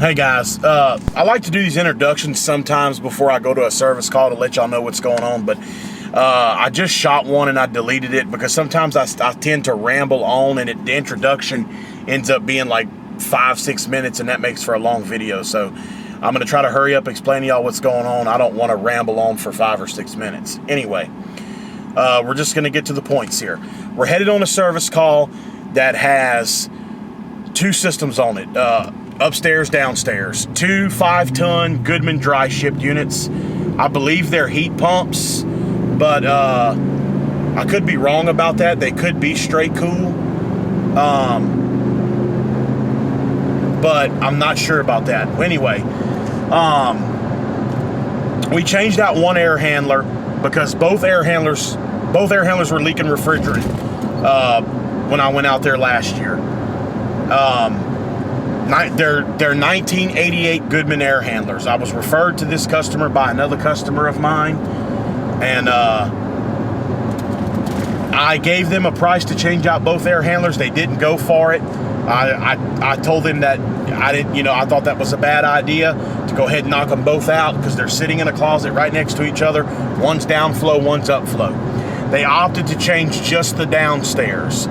Hey guys, I like to do these introductions sometimes before I go to a service call to let y'all know what's going on, but I just shot one and I deleted it because sometimes I tend to ramble on and the introduction ends up being like 5-6 minutes and that makes for a long video. So I'm going to try to hurry up, explain to y'all what's going on. I don't want to ramble on for 5 or 6 minutes. Anyway, we're just going to get to the points here. We're headed on a service call that has 2 systems on it. Upstairs, downstairs. 2 5-ton Goodman dry shipped units. I believe they're heat pumps, but I could be wrong about that. They could be straight cool, but I'm not sure about that. Anyway, we changed out one air handler because both air handlers were leaking refrigerant when I went out there last year. They're 1988 Goodman air handlers. I was referred to this customer by another customer of mine, and I gave them a price to change out both air handlers. They didn't go for it. I told them that I didn't, I thought that was a bad idea to go ahead and knock them both out because they're sitting in a closet right next to each other. One's downflow, one's upflow. They opted to change just the downstairs.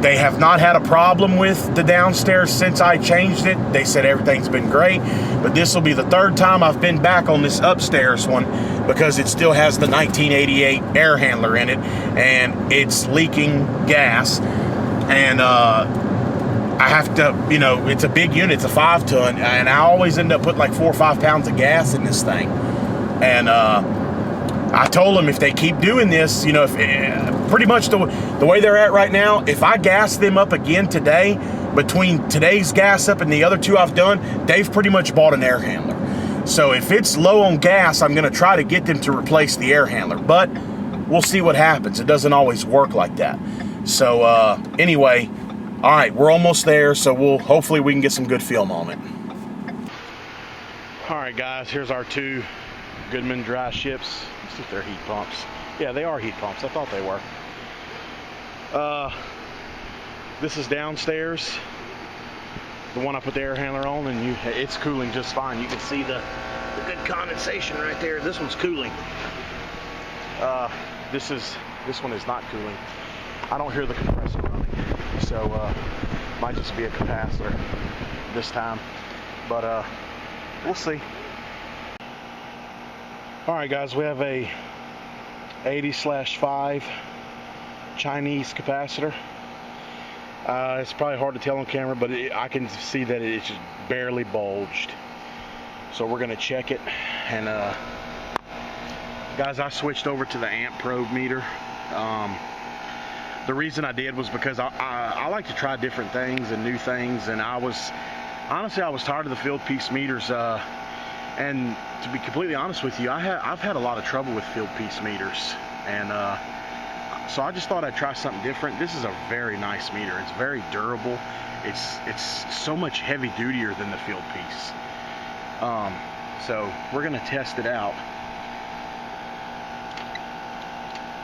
They have not had a problem with the downstairs since I changed it. They said everything's been great, but this will be the 3rd time I've been back on this upstairs one because it still has the 1988 air handler in it and it's leaking gas. And I have to, it's a big unit, it's a 5-ton, and I always end up putting like 4 or 5 pounds of gas in this thing. And I told them if they keep doing this, if pretty much the way they're at right now, if I gas them up again today, between today's gas up and the other 2 I've done, they've pretty much bought an air handler. So if it's low on gas, I'm going to try to get them to replace the air handler, but we'll see what happens. It doesn't always work like that. So anyway, all right, we're almost there, so hopefully we can get some good film on it. All right, guys, here's our 2 Goodman dry ships. Let's see if they're heat pumps. Yeah, they are heat pumps. I thought they were. This is downstairs, the one I put the air handler on, and it's cooling just fine. You can see the good condensation right there. This one's cooling. This one is not cooling. I don't hear the compressor running, so might just be a capacitor this time, but we'll see. All right, guys, we have a 80/5 Chinese capacitor. It's probably hard to tell on camera, but I can see that it's just barely bulged. So we're gonna check it, and guys, I switched over to the amp probe meter. The reason I did was because I like to try different things and new things, and honestly I was tired of the field piece meters. And to be completely honest with you, I've had a lot of trouble with field piece meters, and so I just thought I'd try something different. This is a very nice meter. It's very durable. It's so much heavy dutier than the field piece. So we're gonna test it out.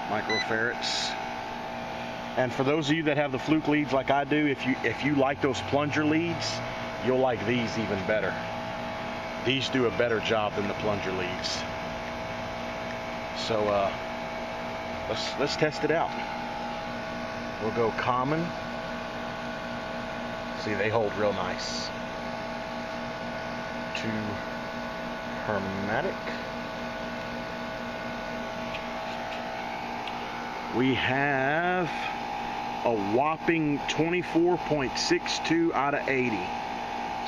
Microfarads. And for those of you that have the fluke leads like I do, if you like those plunger leads, you'll like these even better. These do a better job than the plunger leads. So let's test it out. We'll go common. See, they hold real nice. To hermetic. We have a whopping 24.62 out of 80.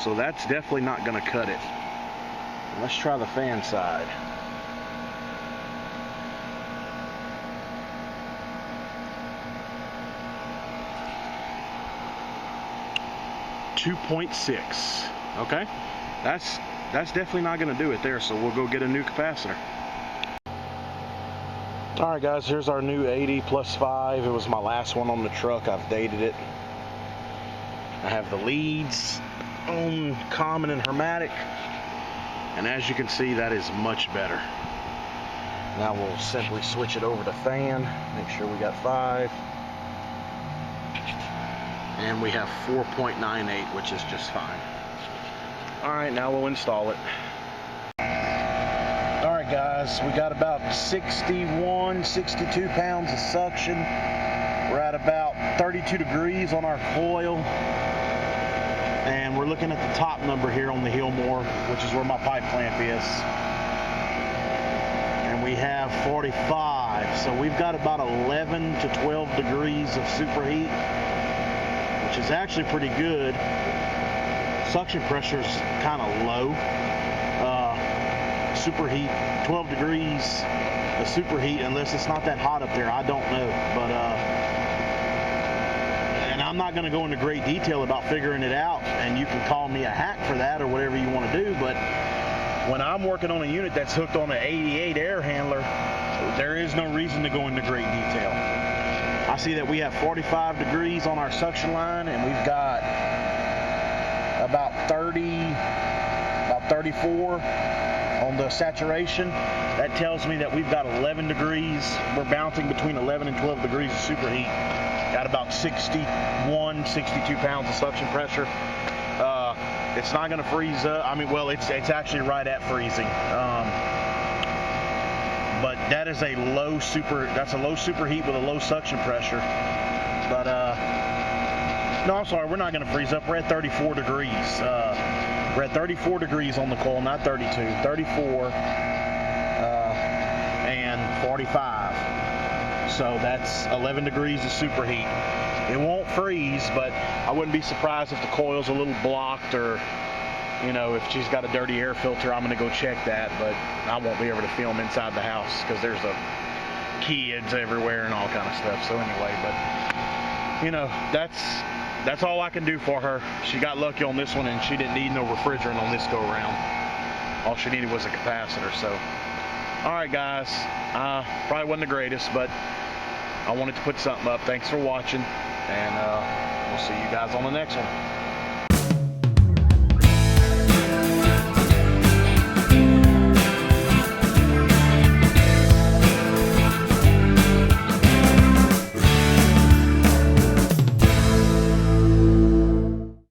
So that's definitely not going to cut it. Let's try the fan side. .6. Okay, that's definitely not going to do it there. So we'll go get a new capacitor. All right, guys, here's our new 80/5. It was my last one on the truck. I've dated it. I have the leads on common and hermetic. And as you can see, that is much better. Now we'll simply switch it over to fan. Make sure we got 5. And we have 4.98, which is just fine. All right, now we'll install it. All right, guys, we got about 61, 62 pounds of suction. We're at about 32 degrees on our coil. And we're looking at the top number here on the Hillmore, which is where my pipe clamp is. And we have 45. So we've got about 11 to 12 degrees of superheat, which is actually pretty good. Suction pressure is kind of low. Superheat, 12 degrees of superheat, unless it's not that hot up there, I don't know. But and I'm not going to go into great detail about figuring it out, and you can call me a hack for that or whatever you want to do, but when I'm working on a unit that's hooked on an 88 air handler, there is no reason to go into great detail. I see that we have 45 degrees on our suction line, and we've got about 34 on the saturation. That tells me that we've got 11 degrees. We're bouncing between 11 and 12 degrees of superheat. Got about 61, 62 pounds of suction pressure. It's not going to freeze up. I mean, well, it's actually right at freezing. But that is a low superheat with a low suction pressure. But no, I'm sorry, we're not going to freeze up. We're at 34 degrees. We're at 34 degrees on the coil, not 32. 34 and 45. So that's 11 degrees of superheat. It won't freeze, but I wouldn't be surprised if the coil's a little blocked, or, you know, if she's got a dirty air filter, I'm going to go check that, but I won't be able to film inside the house because there's kids everywhere and all kind of stuff. So anyway, but, you know, that's all I can do for her. She got lucky on this one, and she didn't need no refrigerant on this go around. All she needed was a capacitor. So, all right, guys, probably wasn't the greatest, but I wanted to put something up. Thanks for watching, and we'll see you guys on the next one.